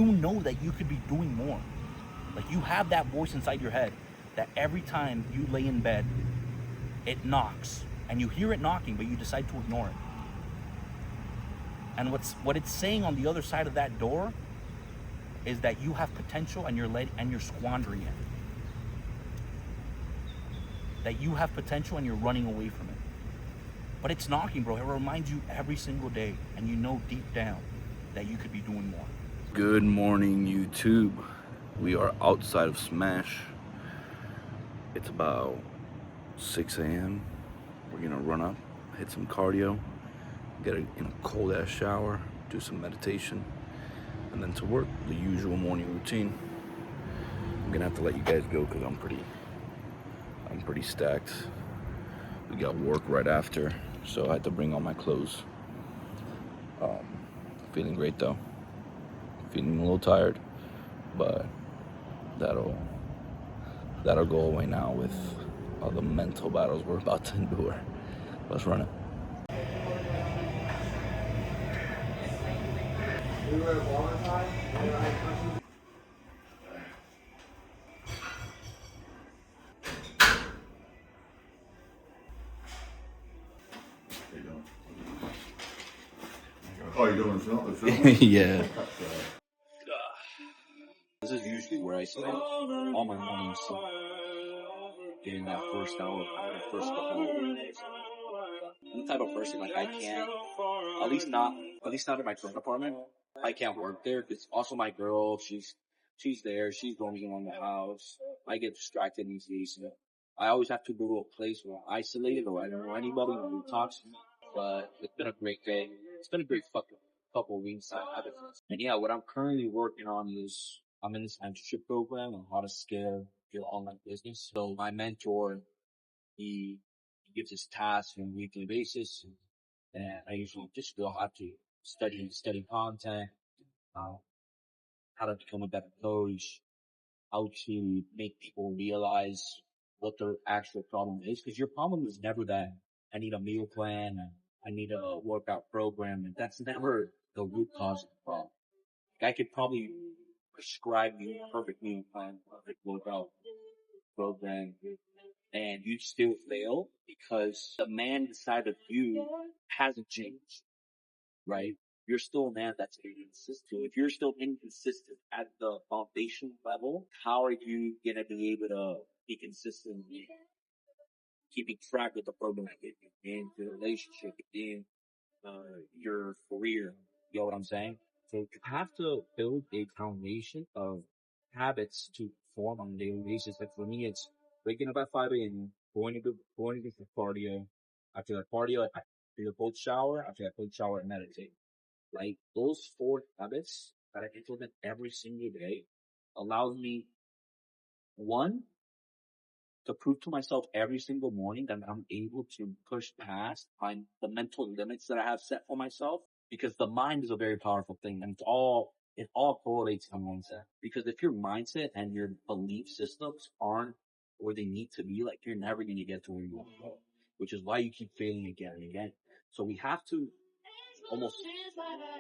you know that you could be doing more. Like, you have that voice inside your head that every time you lay in bed, it knocks. And you hear it knocking, but you decide to ignore it. And what it's saying on the other side of that door is that you have potential and you're squandering it. That you have potential and you're running away from it. But it's knocking, bro. It reminds you every single day, and you know deep down that you could be doing more. Good morning, YouTube. We are outside of Smash. It's about 6 a.m. We're gonna run up, hit some cardio, get in a cold ass shower, do some meditation, and then to work, the usual morning routine. I'm gonna have to let you guys go because I'm pretty stacked. We got work right after, so I had to bring all my clothes. Feeling great though. Feeling a little tired, but that'll go away now with all the mental battles we're about to endure. Let's run it. Oh, you're doing film? Yeah. This is usually where I spend all my mornings getting that first hour, that first couple of minutes. I'm the type of person, like, I can't, at least not in my current apartment, I can't work there. It's also my girl, she's there, she's roaming around the house. I get distracted easily, so I always have to go to a place where I'm isolated or I don't know anybody who talks to me. But it's been a great day. It's been a great fucking couple of weeks. And yeah, what I'm currently working on is I'm in this mentorship program on how to scale your online business. So my mentor, he gives us tasks on a weekly basis, and I usually just go how to study content, how to become a better coach, how to make people realize what their actual problem is. Because your problem is never that I need a meal plan, and I need a workout program, and that's never the root cause of the problem. I could probably prescribe you a perfect meal plan, perfect workout program, and you still fail because the man inside of you hasn't changed, right? You're still a man that's inconsistent. If you're still inconsistent at the foundation level, how are you gonna be able to be consistent in keeping track of the program in your relationship, in your career? You know what I'm saying? So you have to build a foundation of habits to form on a daily basis. Like for me, it's waking up at 5 a.m., going to the cardio. After the cardio, I do the cold shower. After that cold shower, I meditate. Like those 4 habits that I implement every single day allows me, one, to prove to myself every single morning that I'm able to push past the mental limits that I have set for myself, because the mind is a very powerful thing, and it all correlates to mindset. Because if your mindset and your belief systems aren't where they need to be, like, you're never going to get to where you want to go, which is why you keep failing again and again. So we have to almost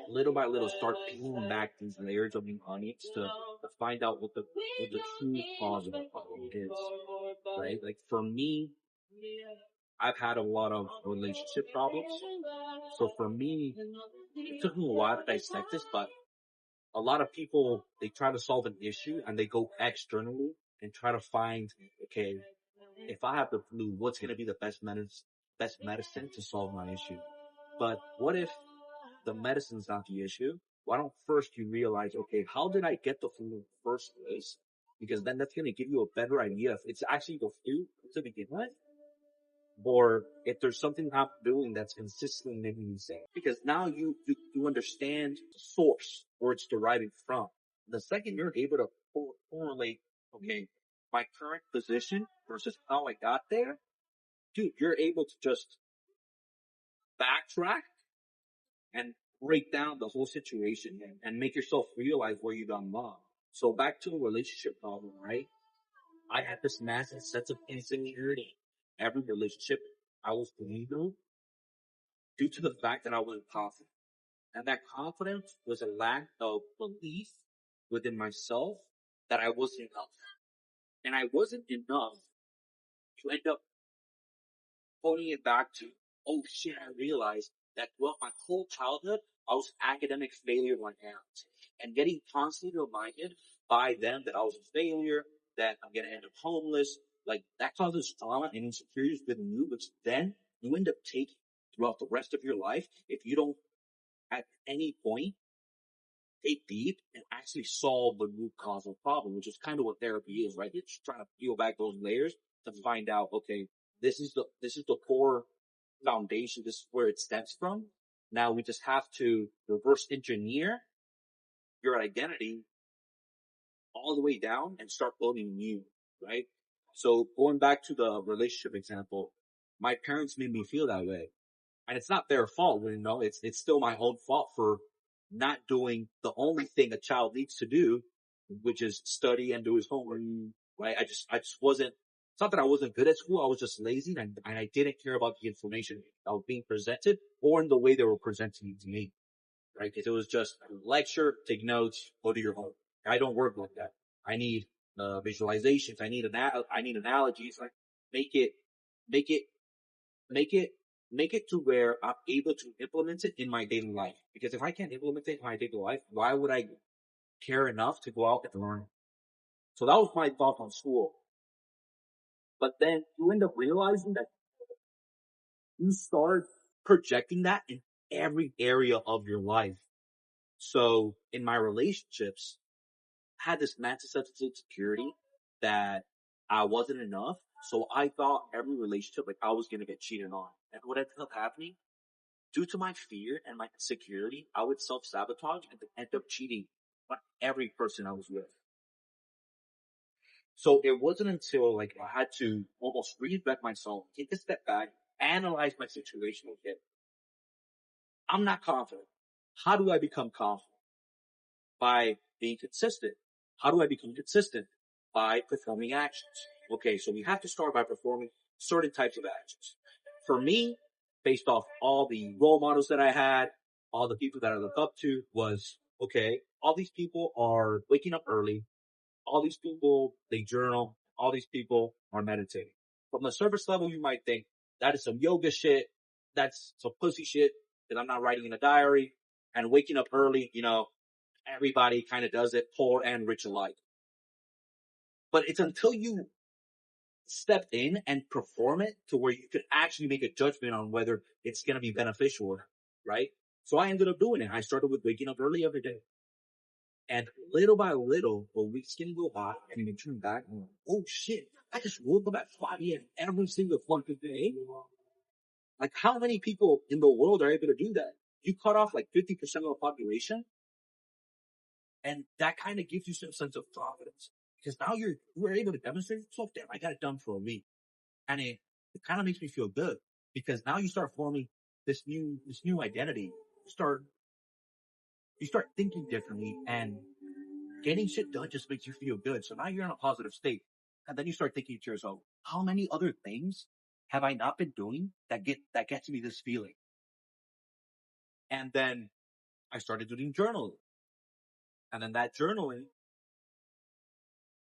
little by little start peeling back these layers of the onions to find out what the true cause of the problem is, right? Like for me, I've had a lot of relationship problems. So for me, it took me a while to dissect this, but a lot of people, they try to solve an issue and they go externally and try to find, okay, if I have the flu, what's going to be the best medicine to solve my issue? But what if the medicine's not the issue? Why don't first you realize, okay, how did I get the flu in the first place? Because then that's going to give you a better idea if it's actually the flu to begin with, or if there's something I'm doing that's consistently making me sick. Because now you understand the source where it's deriving from. The second you're able to correlate, okay, my current position versus how I got there, dude, you're able to just backtrack and break down the whole situation and make yourself realize where you done wrong. So back to the relationship problem, right? I had this massive sense of insecurity. Every relationship I was going through due to the fact that I wasn't confident. And that confidence was a lack of belief within myself that I wasn't enough. And I wasn't enough to end up pulling it back to, oh shit, I realized that throughout my whole childhood, I was academic failure on my parents. And getting constantly reminded by them that I was a failure, that I'm gonna end up homeless, like that causes trauma and insecurities within you, which then you end up taking throughout the rest of your life if you don't at any point take deep and actually solve the root cause of the problem, which is kind of what therapy is, right? It's trying to peel back those layers to find out, okay, this is the core foundation. This is where it stems from. Now we just have to reverse engineer your identity all the way down and start building new, right? So going back to the relationship example, my parents made me feel that way. And it's not their fault, you know, it's still my own fault for not doing the only thing a child needs to do, which is study and do his homework, right? I just wasn't, it's not that I wasn't good at school, I was just lazy and I didn't care about the information that was being presented or in the way they were presenting it to me, right? Because it was just lecture, take notes, go do your homework. I don't work like that. I need visualizations. I need analogies. Like make it to where I'm able to implement it in my daily life. Because if I can't implement it in my daily life, why would I care enough to go out and learn? So that was my thought on school. But then you end up realizing that you start projecting that in every area of your life. So in my relationships, I had this massive sense of insecurity that I wasn't enough. So I thought every relationship, like I was going to get cheated on. And what ended up happening, due to my fear and my insecurity, I would self-sabotage and end up cheating on every person I was with. So it wasn't until like I had to almost reinvent myself, take a step back, analyze my situation again. I'm not confident. How do I become confident? By being consistent. How do I become consistent? By performing actions. Okay, so we have to start by performing certain types of actions. For me, based off all the role models that I had, all the people that I look up to was, okay, all these people are waking up early. All these people, they journal. All these people are meditating. From the surface level, you might think that is some yoga shit. That's some pussy shit that I'm not writing in a diary and waking up early, you know, everybody kind of does it, poor and rich alike. But it's until you step in and perform it to where you can actually make a judgment on whether it's going to be beneficial, right? So I ended up doing it. I started with waking up early every day. And little by little, the weeks can go by and you turn back and oh shit, I just woke up at 5 a.m. every single fucking day. Like how many people in the world are able to do that? You cut off like 50% of the population. And that kind of gives you some sense of confidence because now you're able to demonstrate yourself. Damn, I got it done for a week. And it kind of makes me feel good because now you start forming this new identity. You start thinking differently and getting shit done just makes you feel good. So now you're in a positive state. And then you start thinking to yourself, how many other things have I not been doing that gets me this feeling? And then I started doing journaling. And then that journaling,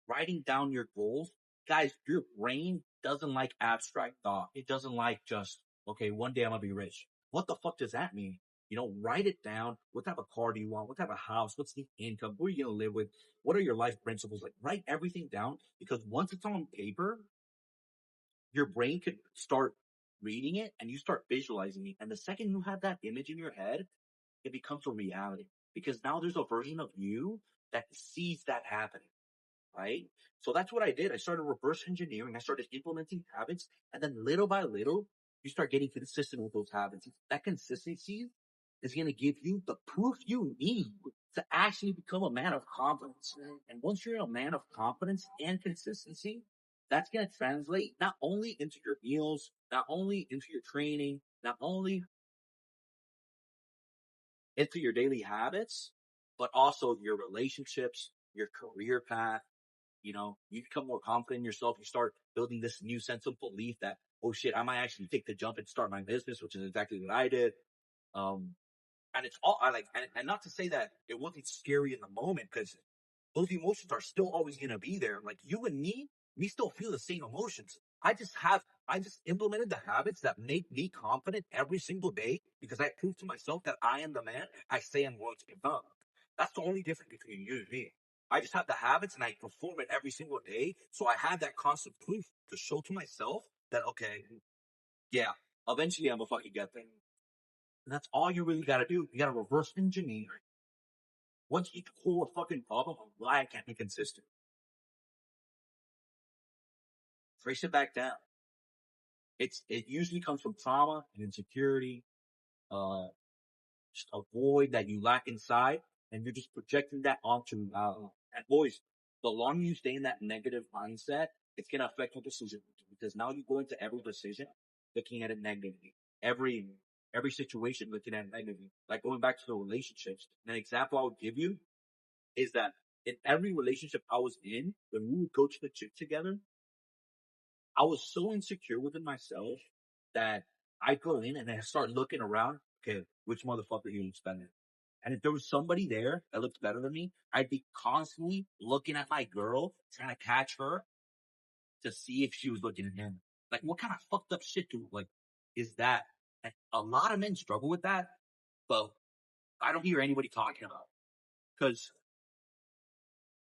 writing down your goals, guys, your brain doesn't like abstract thought. It doesn't like just, okay, one day I'm gonna be rich. What the fuck does that mean? You know, write it down. What type of car do you want? What type of house? What's the income? Who are you going to live with? What are your life principles? Like write everything down because once it's on paper, your brain could start reading it and you start visualizing it. And the second you have that image in your head, it becomes a reality because now there's a version of you that sees that happening, right? So that's what I did. I started reverse engineering. I started implementing habits and then little by little, you start getting consistent with those habits. That consistency is going to give you the proof you need to actually become a man of confidence. And once you're a man of confidence and consistency, that's going to translate not only into your meals, not only into your training, not only into your daily habits, but also your relationships, your career path. You know, you become more confident in yourself. You start building this new sense of belief that, oh shit, I might actually take the jump and start my business, which is exactly what I did. And it's all I like, and not to say that it wasn't scary in the moment because those emotions are still always going to be there. Like you and me, we still feel the same emotions. I just implemented the habits that make me confident every single day because I prove to myself that I am the man I say I'm going to become. That's the only difference between you and me. I just have the habits and I perform it every single day. So I have that constant proof to show to myself that, okay, yeah, eventually I'm a fucking get there. And that's all you really gotta do. You gotta reverse engineer. Once you pull a fucking problem of why I can't be consistent, trace it back down. It usually comes from trauma and insecurity, just a void that you lack inside, and you're just projecting that onto and boys, the longer you stay in that negative mindset, it's gonna affect your decision because now you go into every decision looking at it negatively. Every situation looking at it negatively. Like going back to the relationships. An example I would give you is that in every relationship I was in, when we would go to the gym together, I was so insecure within myself that I go in and I start looking around. Okay, which motherfucker are you spending? And if there was somebody there that looked better than me, I'd be constantly looking at my girl, trying to catch her to see if she was looking at him. Like, what kind of fucked up shit is that? And a lot of men struggle with that, but I don't hear anybody talking about it because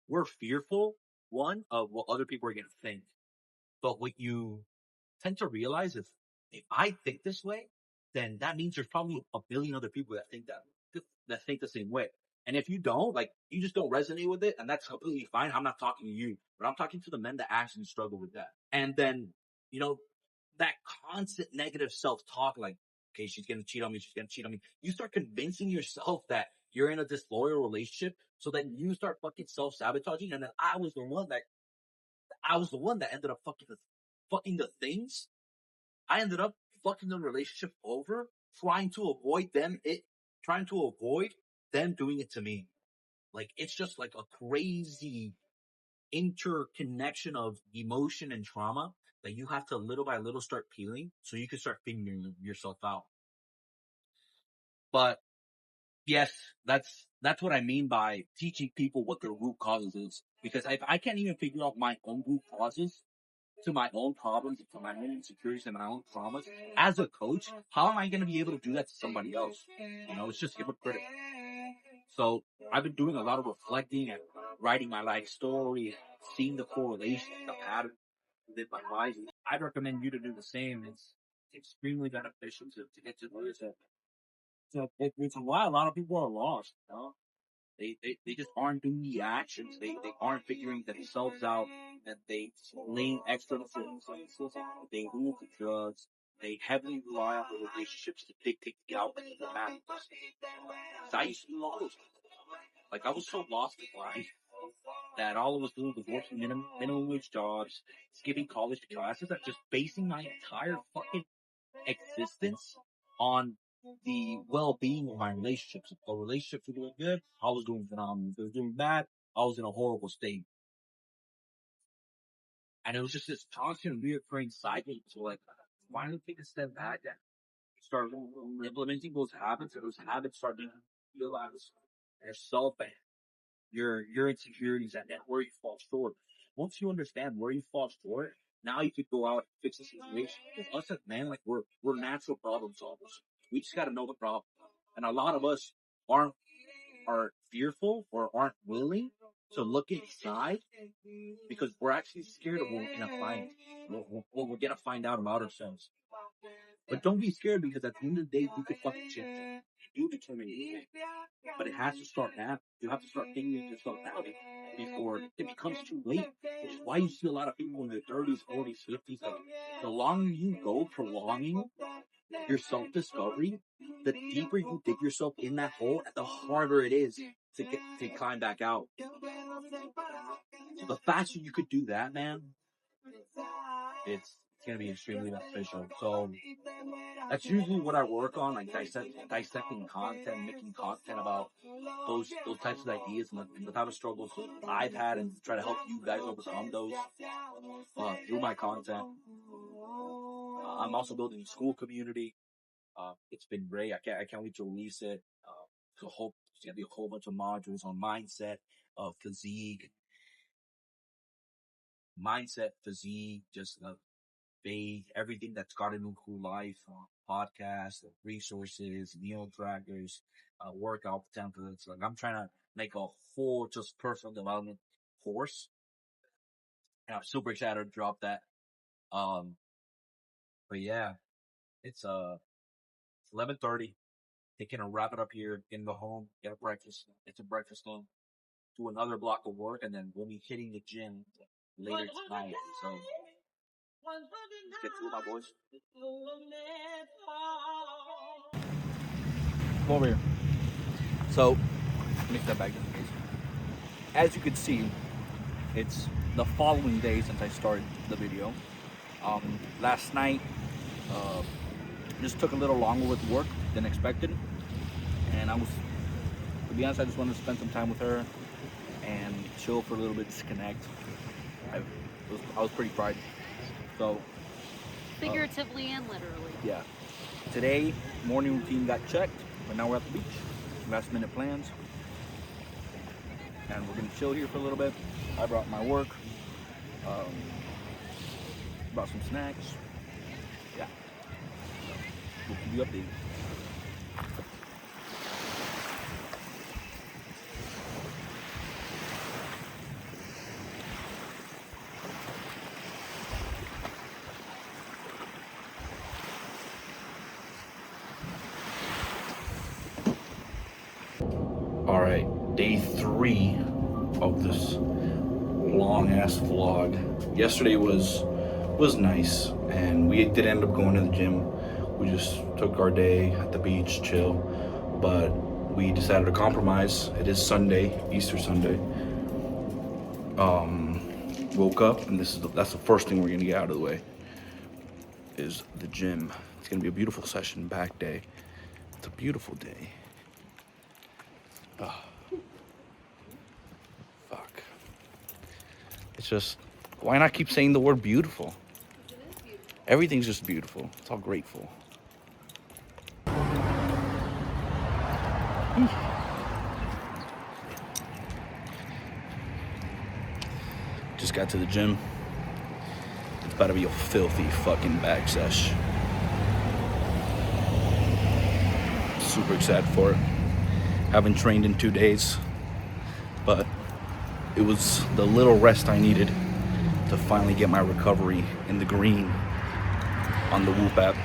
we're fearful, one, of what other people are going to think. But what you tend to realize is if I think this way, then that means there's probably a billion other people that think the same way. And if you don't, like, you just don't resonate with it, and that's completely fine. I'm not talking to you, but I'm talking to the men that actually struggle with that. And then, you know, that constant negative self-talk, like, okay, she's gonna cheat on me, she's gonna cheat on me. You start convincing yourself that you're in a disloyal relationship, so then you start fucking self-sabotaging, and then I was the one that ended up fucking the things. I ended up fucking the relationship over, trying to avoid them doing it to me. Like, it's just like a crazy interconnection of emotion and trauma that you have to little by little start peeling so you can start figuring yourself out. But yes, that's what I mean by teaching people what their root causes is. Because if I can't even figure out my own root causes to my own problems, to my own insecurities and my own traumas, as a coach, how am I going to be able to do that to somebody else? You know, it's just hypocritical. So I've been doing a lot of reflecting and writing my life story, seeing the correlation, the pattern within my life. I'd recommend you to do the same. It's extremely beneficial to get to this. So it's why a lot of people are lost, you know? They just aren't doing the actions. They aren't figuring themselves out. And they lean extra to things. They move to drugs. They heavily rely on the relationships to dictate the outcome of the matter. So I used to do all those. Like, I was so lost in life that all I was doing was working minimum wage jobs, skipping college classes, and just basing my entire fucking existence on the well-being of my relationships. If the relationships were doing good, I was doing phenomenal. If they were doing bad, I was in a horrible state. And it was just this constant reoccurring cycle. So, like, finally take a step back and start implementing those habits, and those habits start to realize yourself and your insecurities and where you fall short. Once you understand where you fall short, now you could go out and fix the situation. Because us as men, like, we're natural problem solvers. We just got to know the problem. And a lot of us are fearful or aren't willing to look inside because we're actually scared of what we're gonna find out about ourselves. But don't be scared because at the end of the day, you could fucking change it. You determine it. But it has to start now. You have to start thinking yourself out before it becomes too late. Which is why you see a lot of people in their 30s, 40s, 50s. Like, the longer you go prolonging your self-discovery, the deeper you dig yourself in that hole, and the harder it is to climb back out. So the faster you could do that, man, it's gonna be extremely beneficial. So that's usually what I work on, like dissecting content, making content about those types of ideas and the type of struggles I've had, and try to help you guys overcome those through my content. I'm also building a school community. It's been great. I can't wait to release it. There's gonna be a whole bunch of modules on mindset, physique, just faith, everything that's gotten me through life, podcasts, resources, meal trackers, workout templates. Like I'm trying to make a full just personal development course, and I'm super excited to drop that. But yeah, it's 11:30. Taking a wrap it up here, getting go home, get a breakfast, get some breakfast done, do another block of work, and then we'll be hitting the gym later tonight. So let's get to it, my boys. Come over here. So, let me step back just in case. As you can see, it's the following day since I started the video. Last night, just took a little longer with work than expected, and to be honest, I just wanted to spend some time with her and chill for a little bit, disconnect. I was pretty fried. So, figuratively and literally. Yeah. Today, morning routine got checked, but now we're at the beach. Last minute plans. And we're gonna chill here for a little bit. I brought my work. Brought some snacks. Yeah. So, we'll keep you updated. All right, day 3 of this long ass vlog. Yesterday was nice, and we did end up going to the gym. We just took our day at the beach, chill, but we decided to compromise. It is Sunday, Easter Sunday. Woke up, and that's the first thing we're gonna get out of the way is the gym. It's gonna be a beautiful session, back day. It's a beautiful day. Fuck. It's just, why not keep saying the word beautiful? Everything's just beautiful. It's all grateful. Just got to the gym. It's about to be a filthy fucking back sesh. Super excited for it. Haven't trained in 2 days, but it was the little rest I needed to finally get my recovery in the green on the Whoop app.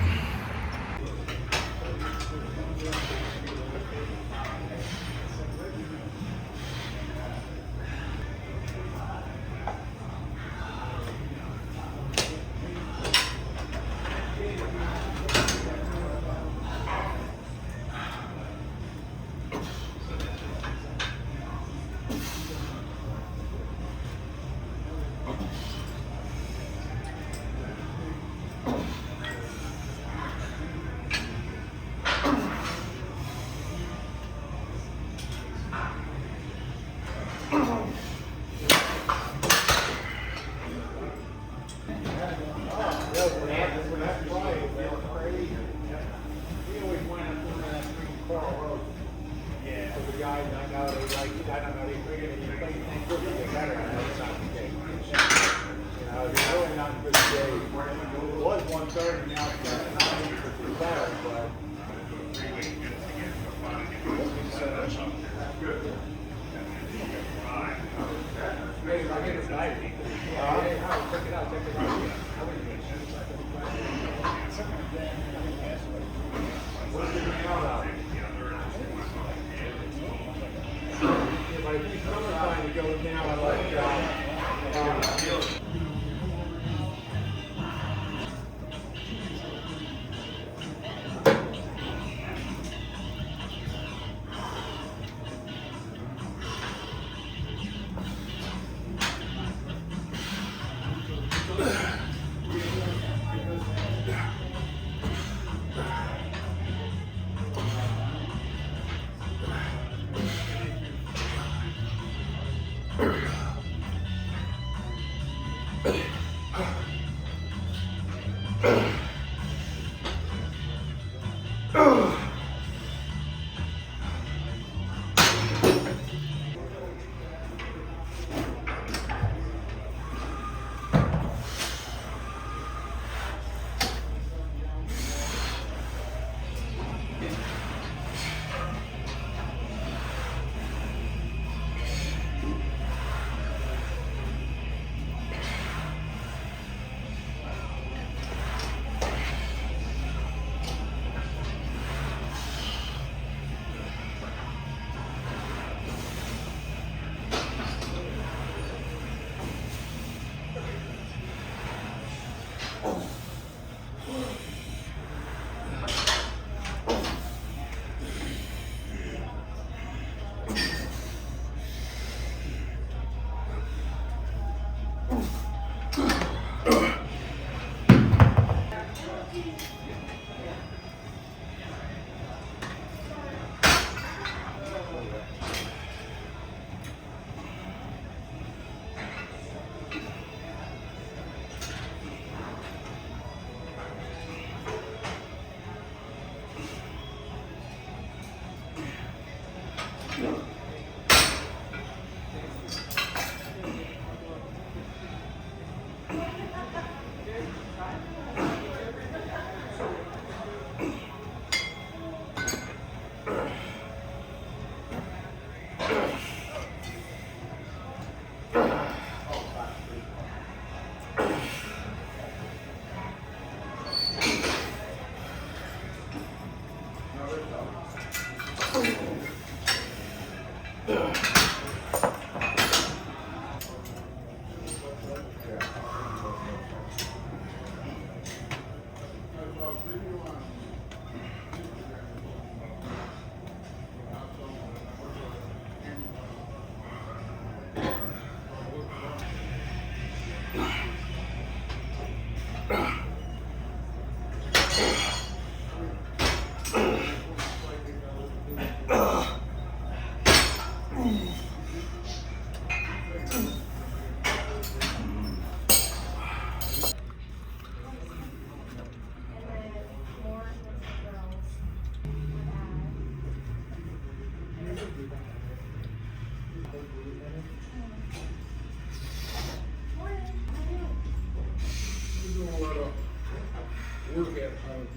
work at home.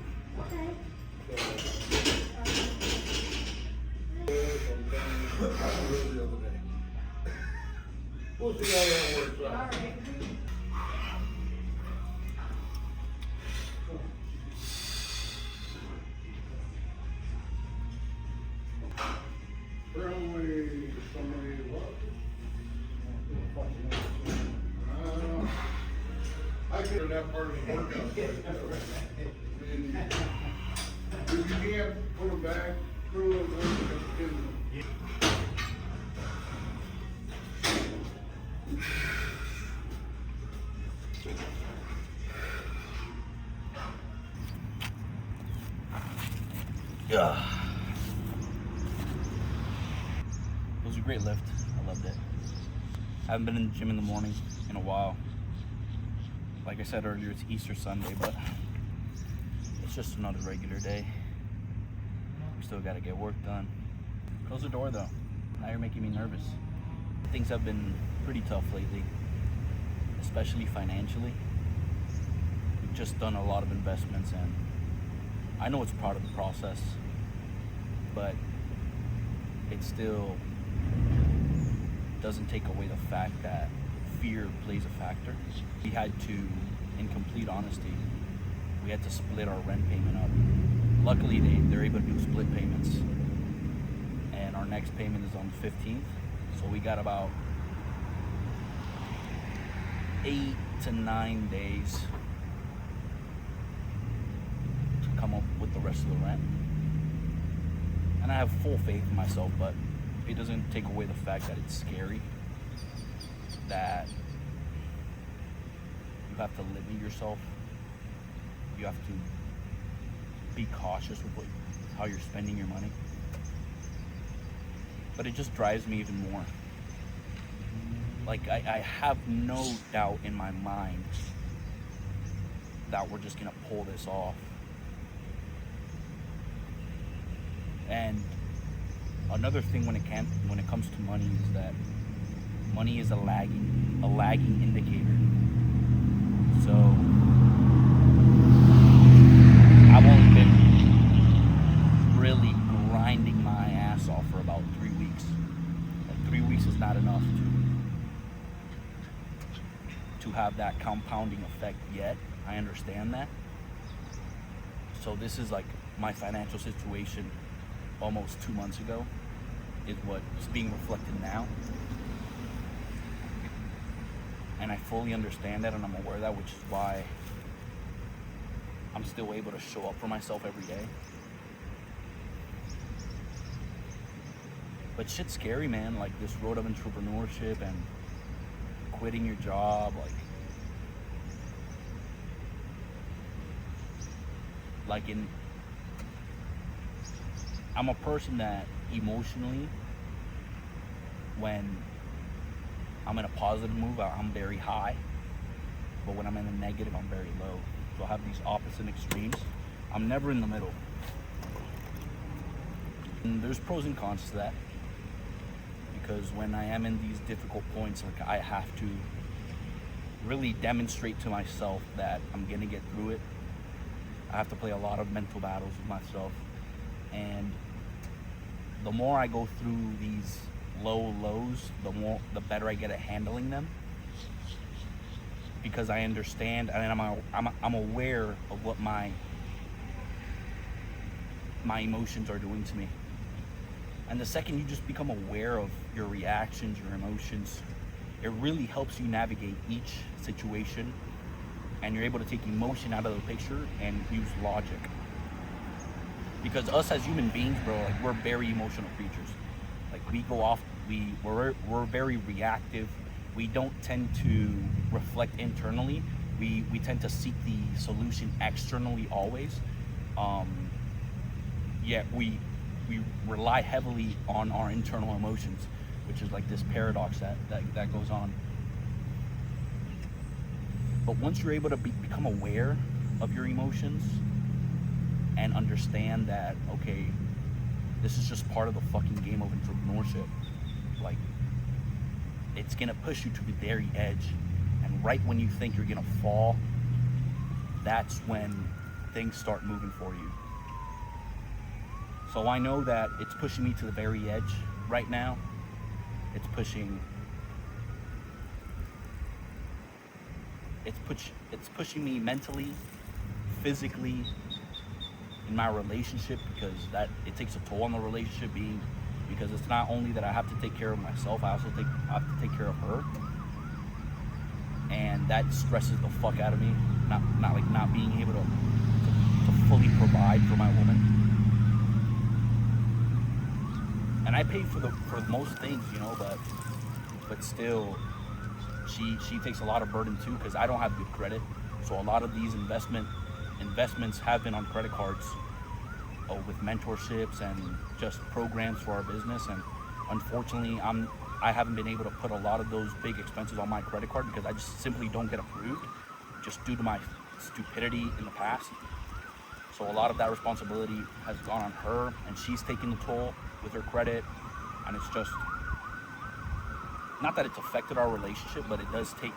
Okay. The other day. We'll see how that works All out. right. Apparently somebody lost it. I consider that part of the workout. I mean, if you can't put them back, through it, then It was a great lift. I loved it. I haven't been in the gym in the morning in a while. Like I said earlier, it's Easter Sunday, but it's just another regular day. We still gotta get work done. Close the door though. Now you're making me nervous. Things have been pretty tough lately, especially financially. We've just done a lot of investments, and I know it's part of the process, but it still doesn't take away the fact that fear plays a factor. We had to, in complete honesty, we had to split our rent payment up. Luckily, they're able to do split payments, and our next payment is on the 15th, so we got about 8 to 9 days to come up with the rest of the rent. And I have full faith in myself, but it doesn't take away the fact that it's scary, that you have to limit yourself. You have to be cautious with how you're spending your money. But it just drives me even more. Like, I have no doubt in my mind that we're just gonna pull this off. And another thing when it comes to money is that money is a lagging indicator. So I've only been really grinding my ass off for about 3 weeks. And 3 weeks is not enough to have that compounding effect yet. I understand that. So this is like my financial situation almost 2 months ago is what's being reflected now. And I fully understand that, and I'm aware of that, which is why I'm still able to show up for myself every day. But shit's scary, man. Like, this road of entrepreneurship and quitting your job, I'm a person that emotionally, when I'm in a positive mood, I'm very high. But when I'm in a negative, I'm very low. So I have these opposite extremes. I'm never in the middle. And there's pros and cons to that. Because when I am in these difficult points, like, I have to really demonstrate to myself that I'm gonna get through it. I have to play a lot of mental battles with myself. And the more I go through these low lows, the better I get at handling them, because I understand and I'm aware of what my emotions are doing to me. And the second you just become aware of your reactions, your emotions, it really helps you navigate each situation, and you're able to take emotion out of the picture and use logic. Because us as human beings, bro, like, we're very emotional creatures. Like, we go off, we're very reactive. We don't tend to reflect internally. We tend to seek the solution externally always. Yet we rely heavily on our internal emotions, which is like this paradox that goes on. But once you're able to become aware of your emotions and understand that, okay, this is just part of the fucking game of entrepreneurship, like, it's gonna push you to the very edge, and right when you think you're gonna fall, that's when things start moving for you. So I know that it's pushing me to the very edge right now. It's pushing me mentally, physically, in my relationship, because that it takes a toll on the relationship, because it's not only that I have to take care of myself, I also have to take care of her. And that stresses the fuck out of me. Not being able to fully provide for my woman. And I pay for most things, you know, but still, she takes a lot of burden too, because I don't have good credit. So a lot of these investments have been on credit cards, with mentorships and just programs for our business. And unfortunately, I haven't been able to put a lot of those big expenses on my credit card because I just simply don't get approved, just due to my stupidity in the past. So a lot of that responsibility has gone on her, and she's taking the toll with her credit. And it's just, not that it's affected our relationship, but it does take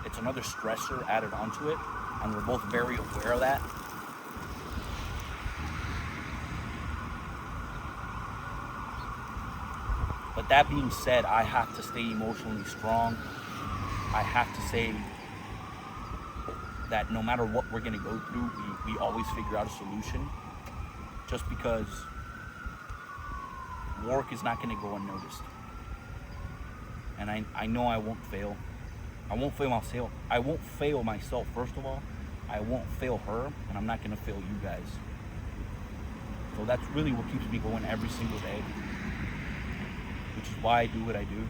it's another stressor added onto it, and we're both very aware of that. But that being said, I have to stay emotionally strong. I have to say that no matter what we're gonna go through, we always figure out a solution. Just because work is not gonna go unnoticed. And I know I won't fail. I won't fail myself. I won't fail myself, first of all. I won't fail her, and I'm not gonna fail you guys. So that's really what keeps me going every single day. Which is why I do what I do.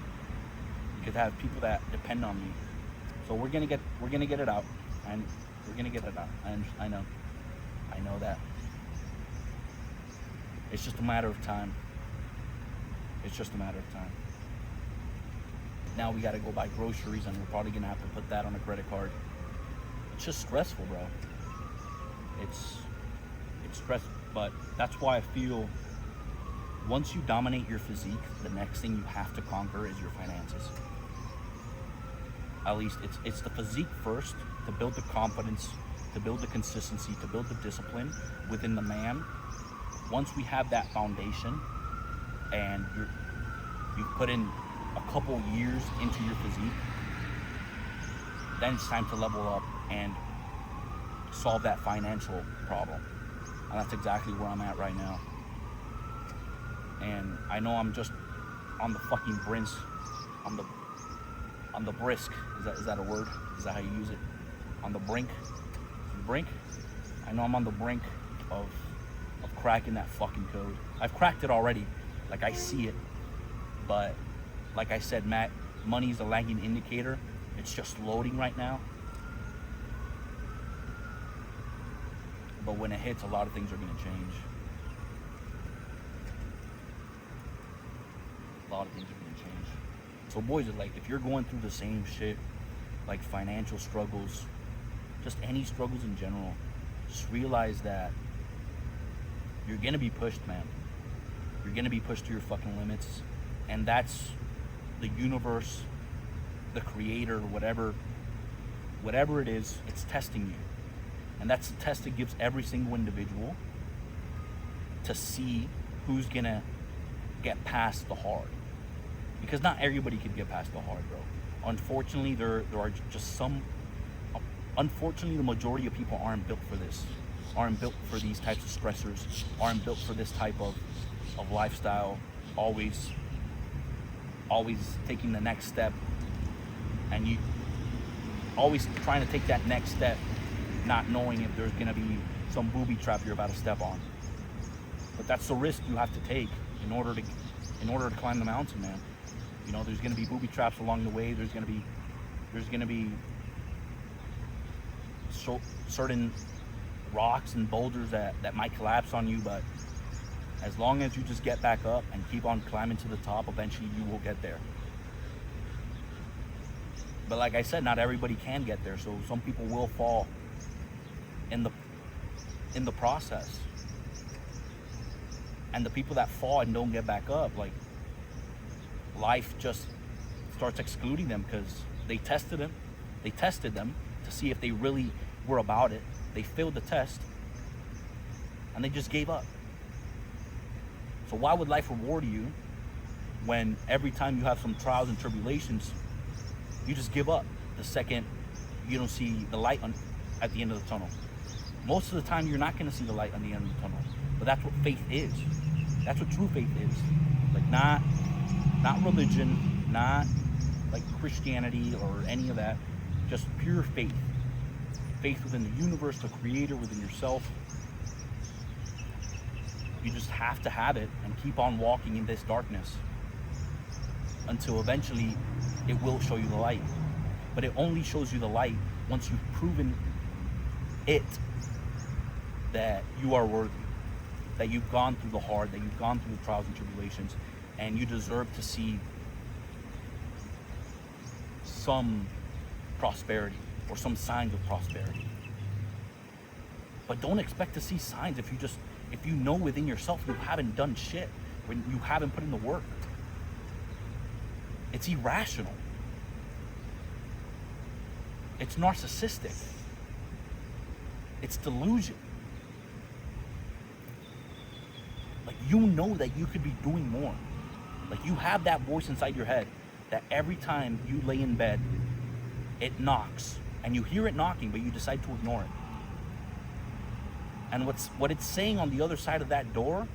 Because I have people that depend on me. So we're gonna get it out. And we're gonna get it out. I know that. It's just a matter of time. It's just a matter of time. Now we gotta go buy groceries, and we're probably gonna have to put that on a credit card. It's just stressful, bro. It's stressful, but that's why I feel once you dominate your physique, the next thing you have to conquer is your finances. At least it's the physique first, to build the confidence, to build the consistency, to build the discipline within the man. Once we have that foundation, and you've put in a couple years into your physique, then it's time to level up and solve that financial problem. And that's exactly where I'm at right now. And I know I'm just on the fucking brink, on the brisk. Is that a word? Is that how you use it? On the brink? Brink? I know I'm on the brink of cracking that fucking code. I've cracked it already. Like, I see it. But like I said, Matt, money's a lagging indicator. It's just loading right now. But when it hits, a lot of things are gonna change. A lot of things are gonna change. So boys, like, if you're going through the same shit, like financial struggles, just any struggles in general, just realize that you're gonna be pushed, man. You're gonna be pushed to your fucking limits. And that's the universe, the creator, whatever it is, it's testing you. And that's the test it gives every single individual to see who's gonna get past the hard. Because not everybody can get past the hard, bro. Unfortunately, there are just some. Unfortunately, the majority of people aren't built for this. Aren't built for these types of stressors. Aren't built for this type of lifestyle. Always taking the next step, and you always trying to take that next step, not knowing if there's gonna be some booby trap you're about to step on. But that's the risk you have to take in order to climb the mountain, man. You know, there's gonna be booby traps along the way. There's gonna be certain rocks and boulders that might collapse on you, but as long as you just get back up and keep on climbing to the top, eventually you will get there. But like I said, not everybody can get there, so some people will fall in the process. And the people that fall and don't get back up, like, life just starts excluding them because they tested them to see if they really were about it. They failed the test, and they just gave up. So why would life reward you when every time you have some trials and tribulations, you just give up the second you don't see the light at the end of the tunnel? Most of the time, you're not going to see the light on the end of the tunnel. But that's what faith is. That's what true faith is. Like not religion, not like Christianity or any of that. Just pure faith. Faith within the universe, the creator, within yourself. You just have to have it and keep on walking in this darkness until eventually it will show you the light. But it only shows you the light once you've proven it that you are worthy, that you've gone through the hard, that you've gone through the trials and tribulations, and you deserve to see some prosperity or some signs of prosperity. But don't expect to see signs if you know within yourself you haven't done shit, when you haven't put in the work. It's irrational. It's narcissistic. It's delusion. Like, you know that you could be doing more. Like, you have that voice inside your head that every time you lay in bed, it knocks. And you hear it knocking, but you decide to ignore it. And what it's saying on the other side of that door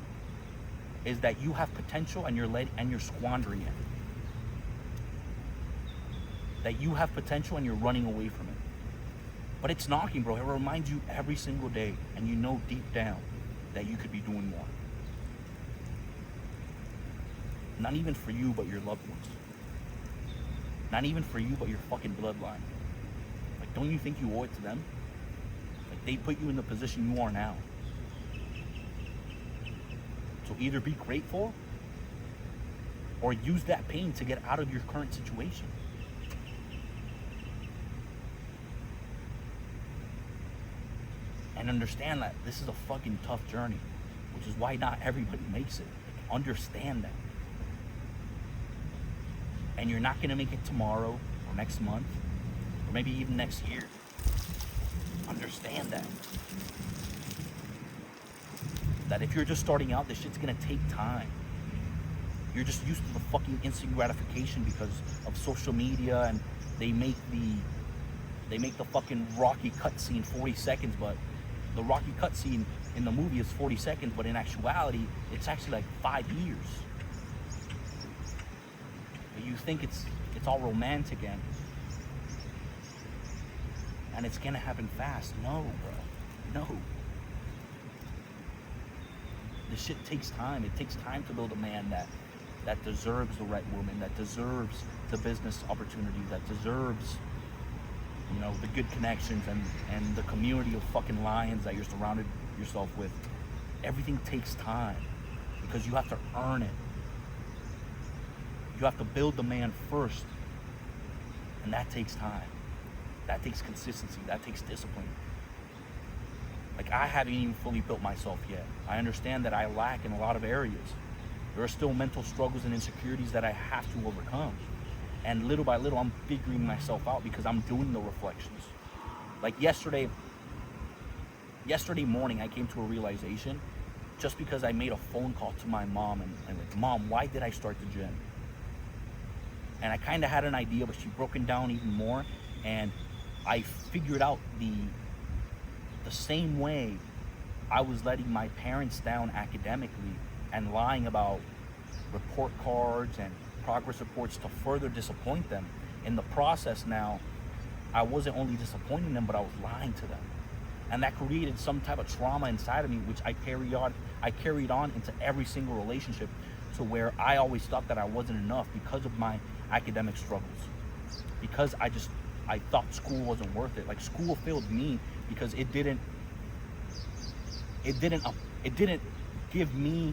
is that you have potential and you're squandering it. That you have potential and you're running away from it. But it's knocking, bro. It reminds you every single day, and you know deep down that you could be doing more. Not even for you, but your loved ones. Not even for you, but your fucking bloodline. Like, don't you think you owe it to them? Like, they put you in the position you are now. So either be grateful or use that pain to get out of your current situation. And understand that this is a fucking tough journey, which is why not everybody makes it. Like, understand that. And you're not going to make it tomorrow or next month or maybe even next year. Understand that. That if you're just starting out, this shit's going to take time. You're just used to the fucking instant gratification because of social media, and they make the fucking Rocky cutscene 40 seconds, but the Rocky cutscene in the movie is 40 seconds, but in actuality, it's actually like 5 years. But you think it's all romantic and it's gonna happen fast. No, bro. No. This shit takes time. It takes time to build a man that deserves the right woman, that deserves the business opportunity, that deserves, you know, the good connections and the community of fucking lions that you're surrounded yourself with. Everything takes time because you have to earn it. You have to build the man first, and that takes time. That takes consistency. That takes discipline. Like, I haven't even fully built myself yet. I understand that I lack in a lot of areas. There are still mental struggles and insecurities that I have to overcome. And little by little, I'm figuring myself out because I'm doing the reflections. Like yesterday morning, I came to a realization just because I made a phone call to my mom and like, Mom, why did I start the gym? And I kind of had an idea, but she broke it down even more. And I figured out the same way I was letting my parents down academically and lying about report cards and progress reports to further disappoint them. In the process now, I wasn't only disappointing them, but I was lying to them. And that created some type of trauma inside of me, which I carried on into every single relationship, to where I always thought that I wasn't enough because of my academic struggles. Because I thought school wasn't worth it. Like, school failed me because it didn't give me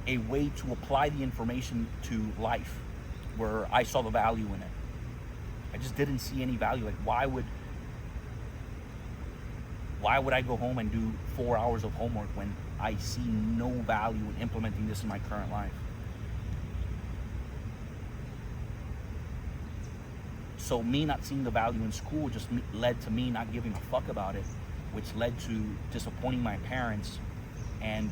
a way to apply the information to life where I saw the value in it. I just didn't see any value. Like, why would I go home and do 4 hours of homework when I see no value in implementing this in my current life? So me not seeing the value in school just led to me not giving a fuck about it, which led to disappointing my parents and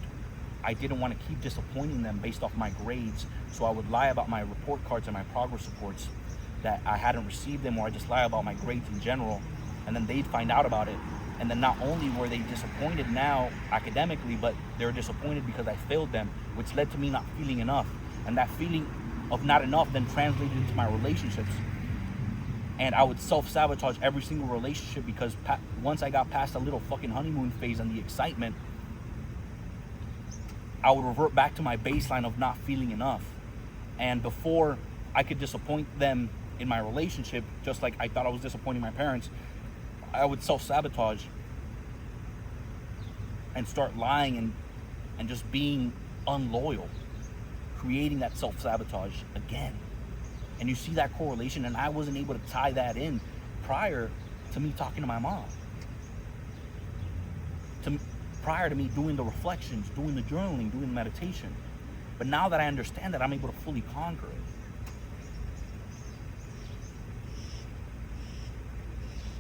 I didn't want to keep disappointing them based off my grades, so I would lie about my report cards and my progress reports that I hadn't received them, or I just lie about my grades in general, and then they'd find out about it. And then not only were they disappointed now academically, but they were disappointed because I failed them, which led to me not feeling enough. And that feeling of not enough then translated into my relationships. And I would self-sabotage every single relationship because once I got past a little fucking honeymoon phase and the excitement, I would revert back to my baseline of not feeling enough. And before I could disappoint them in my relationship, just like I thought I was disappointing my parents, I would self-sabotage and start lying and just being unloyal, creating that self-sabotage again. And you see that correlation, and I wasn't able to tie that in prior to me talking to my mom. Prior to me doing the reflections, doing the journaling, doing the meditation. But now that I understand that, I'm able to fully conquer it.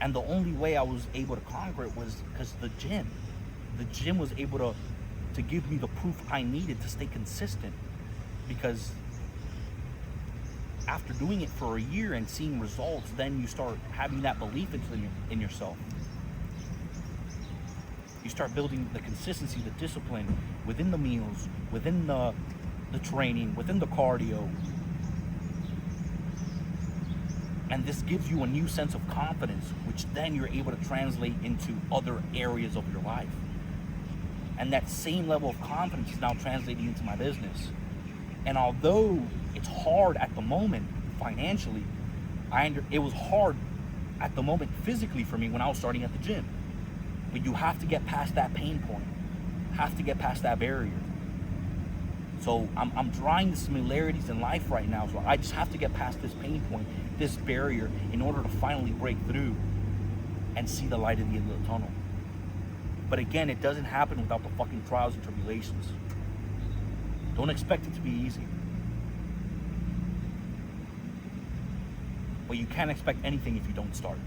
And the only way I was able to conquer it was because the gym was able to give me the proof I needed to stay consistent. Because after doing it for a year and seeing results, then you start having that belief in yourself. You start building the consistency, the discipline within the meals, within the training, within the cardio. And this gives you a new sense of confidence, which then you're able to translate into other areas of your life. And that same level of confidence is now translating into my business. And although it's hard at the moment financially, it was hard at the moment physically for me when I was starting at the gym. But you have to get past that pain point, have to get past that barrier. So I'm drawing the similarities in life right now. So I just have to get past this pain point, this barrier, in order to finally break through and see the light in the end of the tunnel. But again, it doesn't happen without the fucking trials and tribulations. Don't expect it to be easy. But you can't expect anything if you don't start.